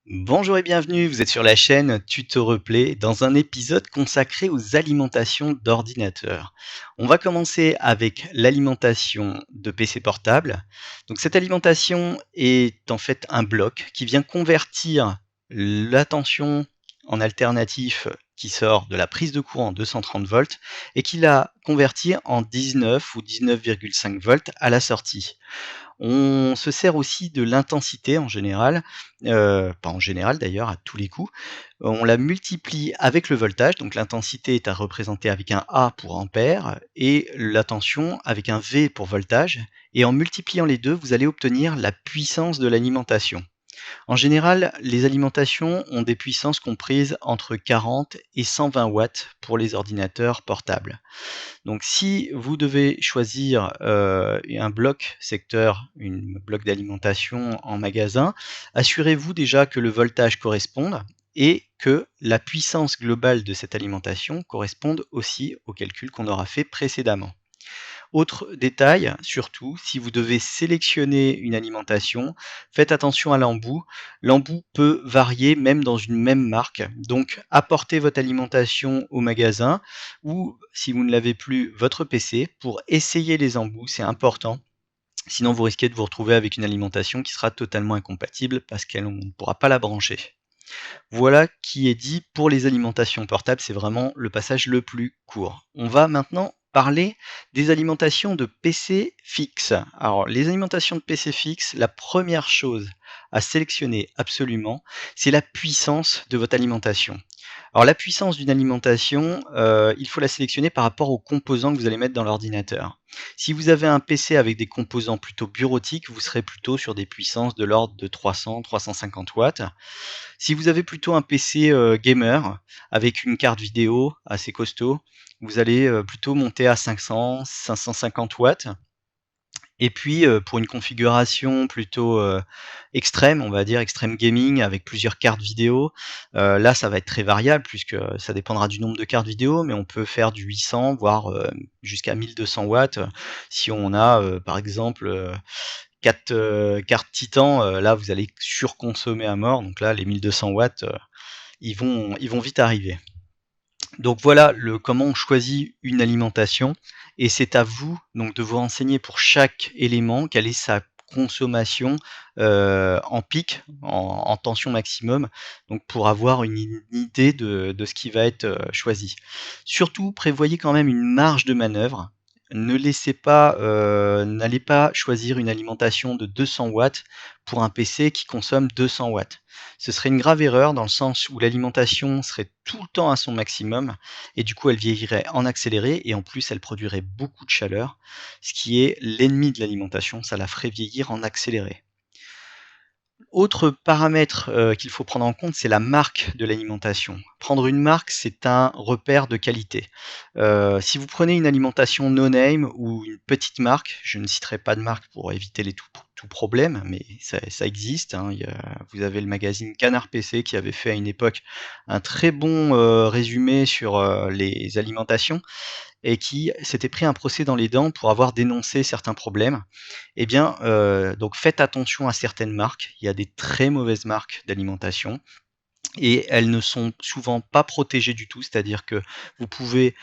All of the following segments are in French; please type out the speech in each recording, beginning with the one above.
Bonjour et bienvenue, vous êtes sur la chaîne Tuto Replay dans un épisode consacré aux alimentations d'ordinateurs. On va commencer avec l'alimentation de PC portable. Donc cette alimentation est en fait un bloc qui vient convertir la tension en alternatif qui sort de la prise de courant 230 volts et qui la convertit en 19 ou 19,5 volts à la sortie. On se sert aussi de l'intensité en général, pas en général d'ailleurs, à tous les coups. On la multiplie avec le voltage, donc l'intensité est à représenter avec un A pour ampère et la tension avec un V pour voltage. Et en multipliant les deux, vous allez obtenir la puissance de l'alimentation. En général, les alimentations ont des puissances comprises entre 40 et 120 watts pour les ordinateurs portables. Donc si vous devez choisir un bloc secteur, un bloc d'alimentation en magasin, assurez-vous déjà que le voltage corresponde et que la puissance globale de cette alimentation corresponde aussi au calcul qu'on aura fait précédemment. Autre détail, surtout, si vous devez sélectionner une alimentation, faites attention à l'embout. L'embout peut varier même dans une même marque. Donc, apportez votre alimentation au magasin ou, si vous ne l'avez plus, votre PC pour essayer les embouts. C'est important. Sinon, vous risquez de vous retrouver avec une alimentation qui sera totalement incompatible parce qu'on ne pourra pas la brancher. Voilà qui est dit pour les alimentations portables, c'est vraiment le passage le plus court. On va maintenant parler des alimentations de PC fixe. Alors, les alimentations de PC fixe, la première chose à sélectionner absolument, c'est la puissance de votre alimentation. Alors, la puissance d'une alimentation, il faut la sélectionner par rapport aux composants que vous allez mettre dans l'ordinateur. Si vous avez un PC avec des composants plutôt bureautiques, vous serez plutôt sur des puissances de l'ordre de 300-350 watts. Si vous avez plutôt un PC gamer avec une carte vidéo assez costaud, vous allez plutôt monter à 500-550 watts. Et puis pour une configuration plutôt extrême, on va dire extrême gaming avec plusieurs cartes vidéo, là ça va être très variable puisque ça dépendra du nombre de cartes vidéo, mais on peut faire du 800 voire jusqu'à 1200 watts si on a par exemple 4 cartes Titan, là vous allez surconsommer à mort, donc là les 1200 watts, ils vont vite arriver. Donc voilà comment on choisit une alimentation et c'est à vous donc de vous renseigner pour chaque élément, quelle est sa consommation en pic, en tension maximum, donc pour avoir une idée de ce qui va être choisi. Surtout, prévoyez quand même une marge de manœuvre. N'allez pas choisir une alimentation de 200 watts pour un PC qui consomme 200 watts. Ce serait une grave erreur dans le sens où l'alimentation serait tout le temps à son maximum et du coup elle vieillirait en accéléré et en plus elle produirait beaucoup de chaleur, ce qui est l'ennemi de l'alimentation, ça la ferait vieillir en accéléré. Autre paramètre qu'il faut prendre en compte, c'est la marque de l'alimentation. Prendre une marque, c'est un repère de qualité. Si vous prenez une alimentation no name ou une petite marque, je ne citerai pas de marque pour éviter les tout problèmes, mais ça existe, hein. Vous avez le magazine Canard PC qui avait fait à une époque un très bon résumé sur les alimentations et qui s'était pris un procès dans les dents pour avoir dénoncé certains problèmes. Eh bien, donc faites attention à certaines marques. Il y a des très mauvaises marques d'alimentation et elles ne sont souvent pas protégées du tout. C'est-à-dire que vous pouvez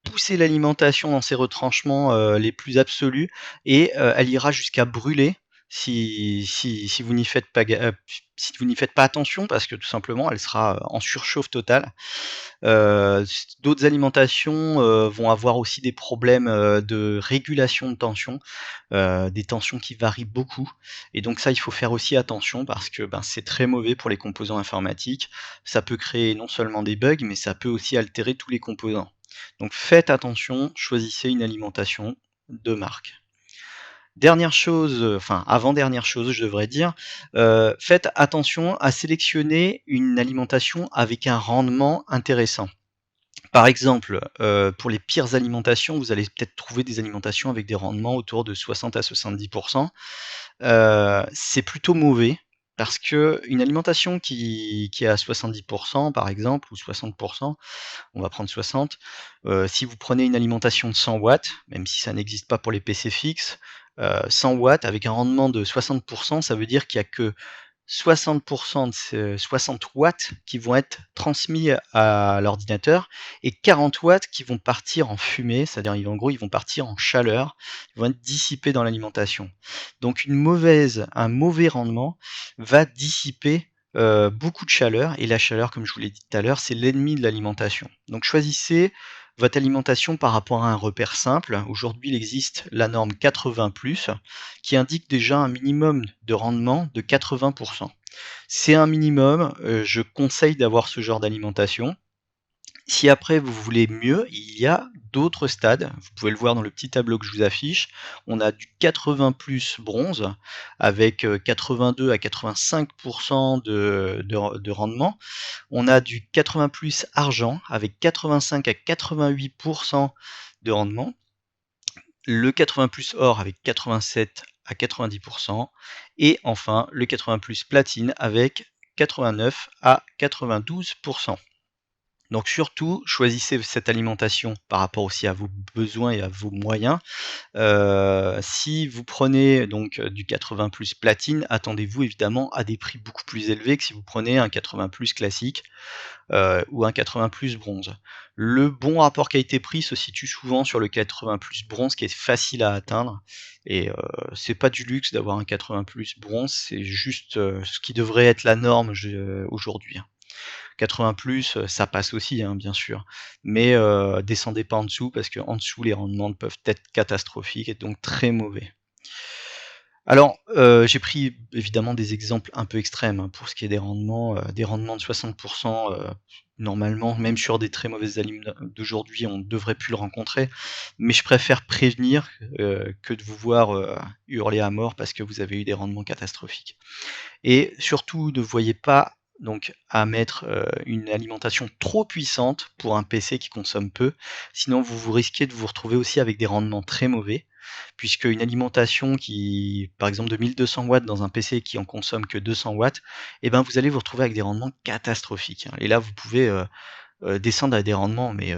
pousser l'alimentation dans ses retranchements les plus absolus et elle ira jusqu'à brûler si vous n'y faites pas si vous n'y faites pas attention parce que tout simplement elle sera en surchauffe totale. D'autres alimentations vont avoir aussi des problèmes de régulation de tension, des tensions qui varient beaucoup et donc ça il faut faire aussi attention parce que, c'est très mauvais pour les composants informatiques. Ça peut créer non seulement des bugs, mais ça peut aussi altérer tous les composants. Donc faites attention, choisissez une alimentation de marque. Dernière chose, enfin avant-dernière chose je devrais dire, faites attention à sélectionner une alimentation avec un rendement intéressant. Par exemple, pour les pires alimentations, vous allez peut-être trouver des alimentations avec des rendements autour de 60 à 70. C'est plutôt mauvais parce qu'une alimentation qui est à 70 par exemple ou 60, on va prendre 60, si vous prenez une alimentation de 100 watts, même si ça n'existe pas pour les PC fixes, 100 watts avec un rendement de 60 ça veut dire qu'il y a que 60% de 60 watts qui vont être transmis à l'ordinateur et 40 watts qui vont partir en fumée, c'est-à-dire en gros ils vont partir en chaleur, ils vont être dissipés dans l'alimentation. Donc un mauvais rendement va dissiper beaucoup de chaleur, et la chaleur, comme je vous l'ai dit tout à l'heure, c'est l'ennemi de l'alimentation. Donc choisissez votre alimentation par rapport à un repère simple. Aujourd'hui, il existe la norme 80+, qui indique déjà un minimum de rendement de 80%. C'est un minimum, je conseille d'avoir ce genre d'alimentation. Si après vous voulez mieux, il y a d'autres stades. Vous pouvez le voir dans le petit tableau que je vous affiche. On a du 80 plus bronze avec 82 à 85% de rendement. On a du 80 plus argent avec 85 à 88% de rendement. Le 80 plus or avec 87 à 90%. Et enfin le 80 plus platine avec 89 à 92%. Donc surtout, choisissez cette alimentation par rapport aussi à vos besoins et à vos moyens. Si vous prenez donc du 80 plus platine, attendez-vous évidemment à des prix beaucoup plus élevés que si vous prenez un 80 plus classique ou un 80 plus bronze. Le bon rapport qualité-prix se situe souvent sur le 80 plus bronze, qui est facile à atteindre, et c'est pas du luxe d'avoir un 80 plus bronze, c'est juste ce qui devrait être la norme aujourd'hui. 80 plus, ça passe aussi, hein, bien sûr, mais descendez pas en dessous, parce qu'en dessous les rendements peuvent être catastrophiques et donc très mauvais. Alors, j'ai pris évidemment des exemples un peu extrêmes, hein, pour ce qui est des rendements de 60%, normalement, même sur des très mauvaises alim d'aujourd'hui, on devrait plus le rencontrer. Mais je préfère prévenir, que de vous voir, hurler à mort parce que vous avez eu des rendements catastrophiques. Et surtout, ne voyez pas donc à mettre une alimentation trop puissante pour un PC qui consomme peu, sinon vous risquez de vous retrouver aussi avec des rendements très mauvais, puisque une alimentation qui, par exemple, de 1200 watts dans un PC qui en consomme que 200 watts, eh ben vous allez vous retrouver avec des rendements catastrophiques, hein. Et là, vous pouvez descendre à des rendements mais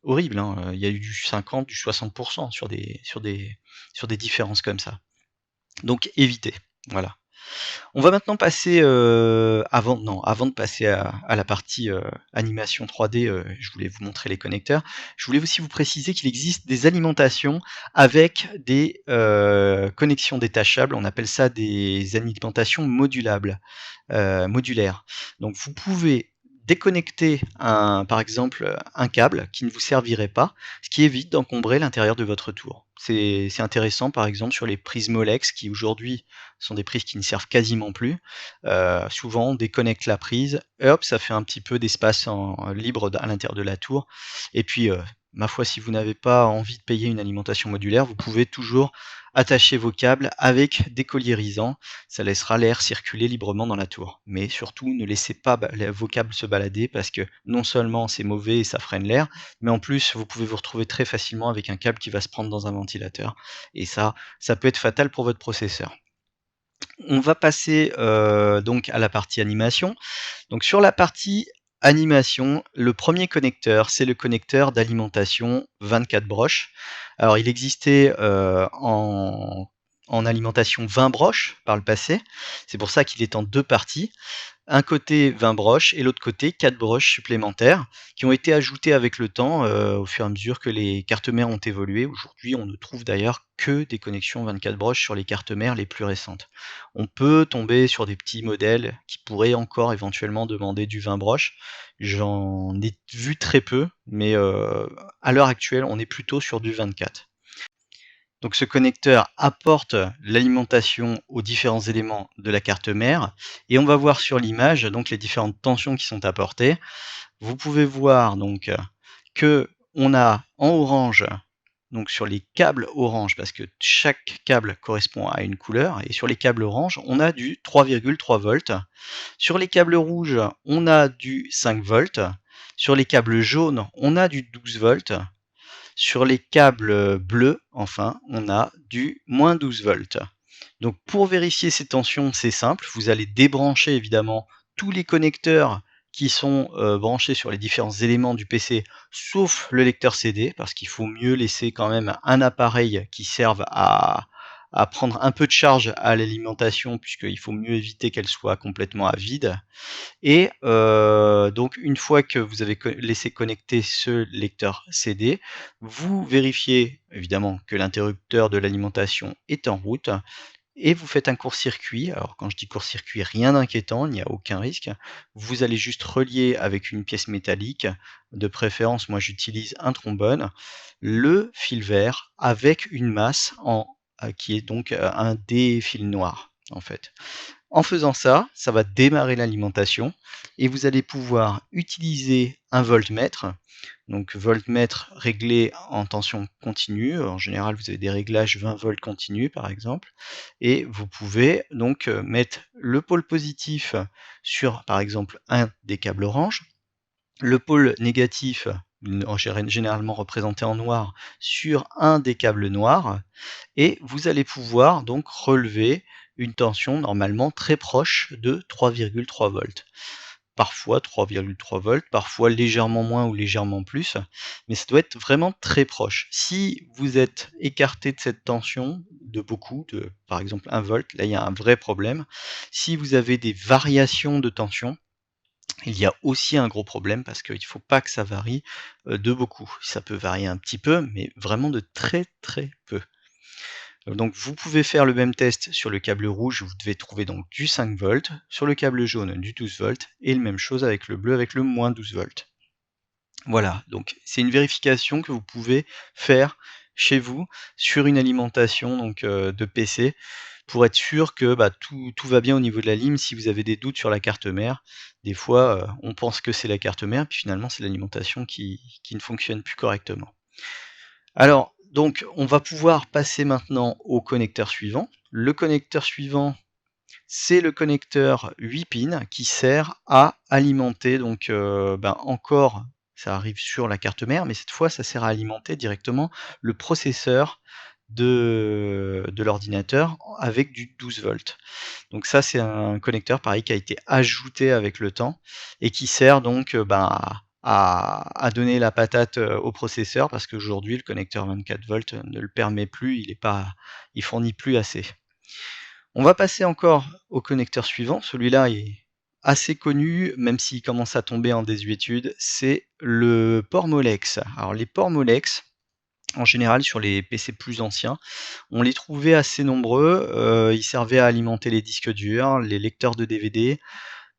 horribles, hein. Il y a eu du 50, du 60% sur des différences comme ça. Donc évitez, voilà. On va maintenant passer, avant de passer à la partie animation 3D, je voulais vous montrer les connecteurs. Je voulais aussi vous préciser qu'il existe des alimentations avec des connexions détachables. On appelle ça des alimentations modulaires. Donc vous pouvez déconnecter par exemple un câble qui ne vous servirait pas, ce qui évite d'encombrer l'intérieur de votre tour. C'est intéressant par exemple sur les prises Molex qui aujourd'hui sont des prises qui ne servent quasiment plus. Souvent on déconnecte la prise, hop, ça fait un petit peu d'espace libre à l'intérieur de la tour. Et puis ma foi, si vous n'avez pas envie de payer une alimentation modulaire, vous pouvez toujours attacher vos câbles avec des colliers irisants, ça laissera l'air circuler librement dans la tour. Mais surtout, ne laissez pas vos câbles se balader, parce que non seulement c'est mauvais et ça freine l'air, mais en plus vous pouvez vous retrouver très facilement avec un câble qui va se prendre dans un ventilateur, et ça peut être fatal pour votre processeur. On va passer donc à la partie animation. Donc sur la partie animation, le premier connecteur, c'est le connecteur d'alimentation 24 broches. Alors il existait en alimentation 20 broches par le passé, c'est pour ça qu'il est en deux parties. Un côté 20 broches et l'autre côté 4 broches supplémentaires qui ont été ajoutées avec le temps, au fur et à mesure que les cartes mères ont évolué. Aujourd'hui, on ne trouve d'ailleurs que des connexions 24 broches sur les cartes mères les plus récentes. On peut tomber sur des petits modèles qui pourraient encore éventuellement demander du 20 broches. J'en ai vu très peu, mais à l'heure actuelle, on est plutôt sur du 24. Donc ce connecteur apporte l'alimentation aux différents éléments de la carte mère, et on va voir sur l'image donc les différentes tensions qui sont apportées. Vous pouvez voir donc que on a en orange, donc sur les câbles orange, parce que chaque câble correspond à une couleur, et sur les câbles orange, on a du 3,3 volts. Sur les câbles rouges, on a du 5 volts. Sur les câbles jaunes, on a du 12 volts. Sur les câbles bleus, enfin, on a du moins 12 volts. Donc pour vérifier ces tensions, c'est simple, vous allez débrancher évidemment tous les connecteurs qui sont branchés sur les différents éléments du PC, sauf le lecteur CD, parce qu'il faut mieux laisser quand même un appareil qui serve à à prendre un peu de charge à l'alimentation, puisqu'il faut mieux éviter qu'elle soit complètement à vide. Et donc une fois que vous avez laissé connecter ce lecteur CD, vous vérifiez évidemment que l'interrupteur de l'alimentation est en route et vous faites un court-circuit. Alors quand je dis court-circuit, rien d'inquiétant, il n'y a aucun risque. Vous allez juste relier avec une pièce métallique, de préférence moi j'utilise un trombone, le fil vert avec une masse qui est donc un des fils noirs en fait. En faisant ça, ça va démarrer l'alimentation et vous allez pouvoir utiliser un voltmètre. Donc voltmètre réglé en tension continue. En général, vous avez des réglages 20 volts continu par exemple. Et vous pouvez donc mettre le pôle positif sur par exemple un des câbles orange, le pôle négatif généralement représenté en noir sur un des câbles noirs, et vous allez pouvoir donc relever une tension normalement très proche de 3,3 volts. Parfois 3,3 volts, parfois légèrement moins ou légèrement plus, mais ça doit être vraiment très proche. Si vous êtes écarté de cette tension de beaucoup, de par exemple 1 volt, là il y a un vrai problème. Si vous avez des variations de tension, il y a aussi un gros problème parce qu'il ne faut pas que ça varie de beaucoup. Ça peut varier un petit peu, mais vraiment de très très peu. Donc vous pouvez faire le même test sur le câble rouge, vous devez trouver donc du 5 volts, sur le câble jaune du 12 volts, et la même chose avec le bleu avec le moins 12 volts. Voilà, donc c'est une vérification que vous pouvez faire chez vous sur une alimentation donc, de PC pour être sûr que tout va bien au niveau de la lime. Si vous avez des doutes sur la carte mère, des fois on pense que c'est la carte mère, puis finalement c'est l'alimentation qui ne fonctionne plus correctement. Alors, donc, on va pouvoir passer maintenant au connecteur suivant. Le connecteur suivant, c'est le connecteur 8 pins qui sert à alimenter, donc encore, ça arrive sur la carte mère, mais cette fois, ça sert à alimenter directement le processeur de l'ordinateur avec du 12 volts. Donc ça, c'est un connecteur pareil qui a été ajouté avec le temps et qui sert donc à donner la patate au processeur, parce qu'aujourd'hui le connecteur 24 volts ne le permet plus, il fournit plus assez. On va passer encore au connecteur suivant, celui-là est assez connu, même s'il commence à tomber en désuétude, c'est le port Molex. Alors les ports Molex, en général sur les PC plus anciens, on les trouvait assez nombreux, ils servaient à alimenter les disques durs, les lecteurs de DVD,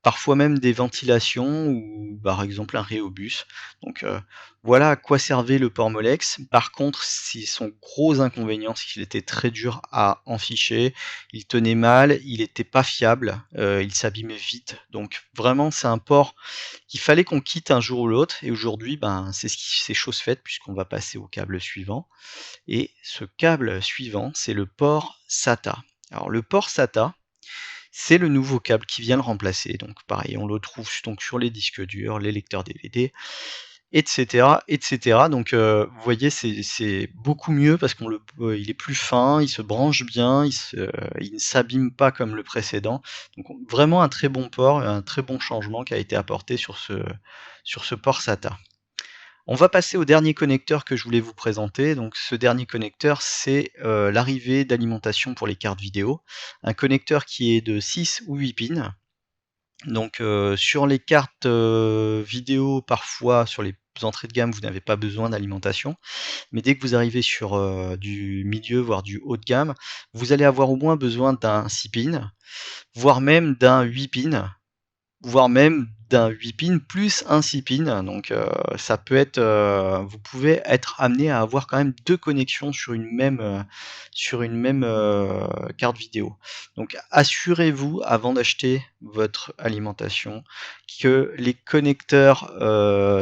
parfois même des ventilations ou par exemple un Rhéobus. Donc voilà à quoi servait le port Molex. Par contre, son gros inconvénient, c'est qu'il était très dur à enficher, il tenait mal, il était pas fiable, il s'abîmait vite. Donc vraiment, c'est un port qu'il fallait qu'on quitte un jour ou l'autre, et aujourd'hui, c'est chose faite puisqu'on va passer au câble suivant. Et ce câble suivant, c'est le port SATA. Alors le port SATA, c'est le nouveau câble qui vient le remplacer. Donc pareil, on le trouve donc sur les disques durs, les lecteurs DVD, etc., etc. Donc vous voyez, c'est beaucoup mieux parce il est plus fin, il se branche bien, il ne s'abîme pas comme le précédent. Donc vraiment un très bon port, un très bon changement qui a été apporté sur ce port SATA. On va passer au dernier connecteur que je voulais vous présenter. Donc ce dernier connecteur, c'est l'arrivée d'alimentation pour les cartes vidéo. Un connecteur qui est de 6 ou 8 pins. Donc sur les cartes vidéo, parfois sur les entrées de gamme, vous n'avez pas besoin d'alimentation. Mais dès que vous arrivez sur du milieu, voire du haut de gamme, vous allez avoir au moins besoin d'un 6 pins, voire même d'un 8 pins, voire même d'un 8 pins plus un 6 pins. Donc ça peut être, vous pouvez être amené à avoir quand même 2 connexions sur une même carte vidéo. Donc assurez-vous avant d'acheter votre alimentation que les connecteurs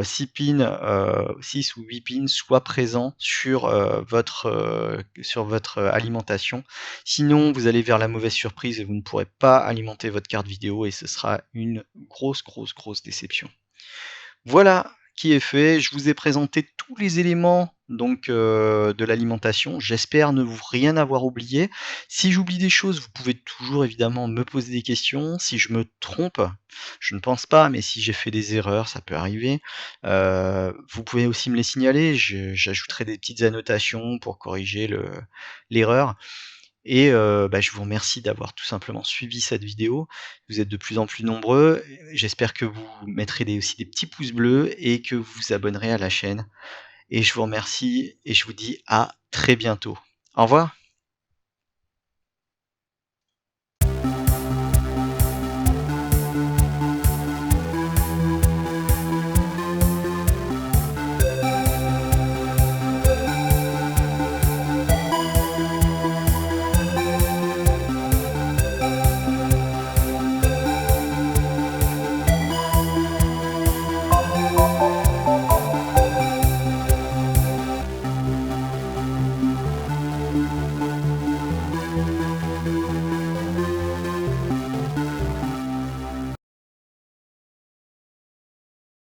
6 pins, 6 ou 8 pins soient présents sur votre alimentation. Sinon, vous allez vers la mauvaise surprise et vous ne pourrez pas alimenter votre carte vidéo, et ce sera une grosse déception. Voilà qui est fait. Je vous ai présenté tous les éléments donc de l'alimentation. J'espère ne vous rien avoir oublié. Si j'oublie des choses, vous pouvez toujours évidemment me poser des questions. Si je me trompe, je ne pense pas, mais si j'ai fait des erreurs, ça peut arriver. Vous pouvez aussi me les signaler. J'ajouterai des petites annotations pour corriger l'erreur. et je vous remercie d'avoir tout simplement suivi cette vidéo. Vous êtes de plus en plus nombreux, j'espère que vous mettrez aussi des petits pouces bleus et que vous vous abonnerez à la chaîne et je vous remercie et je vous dis à très bientôt. Au revoir.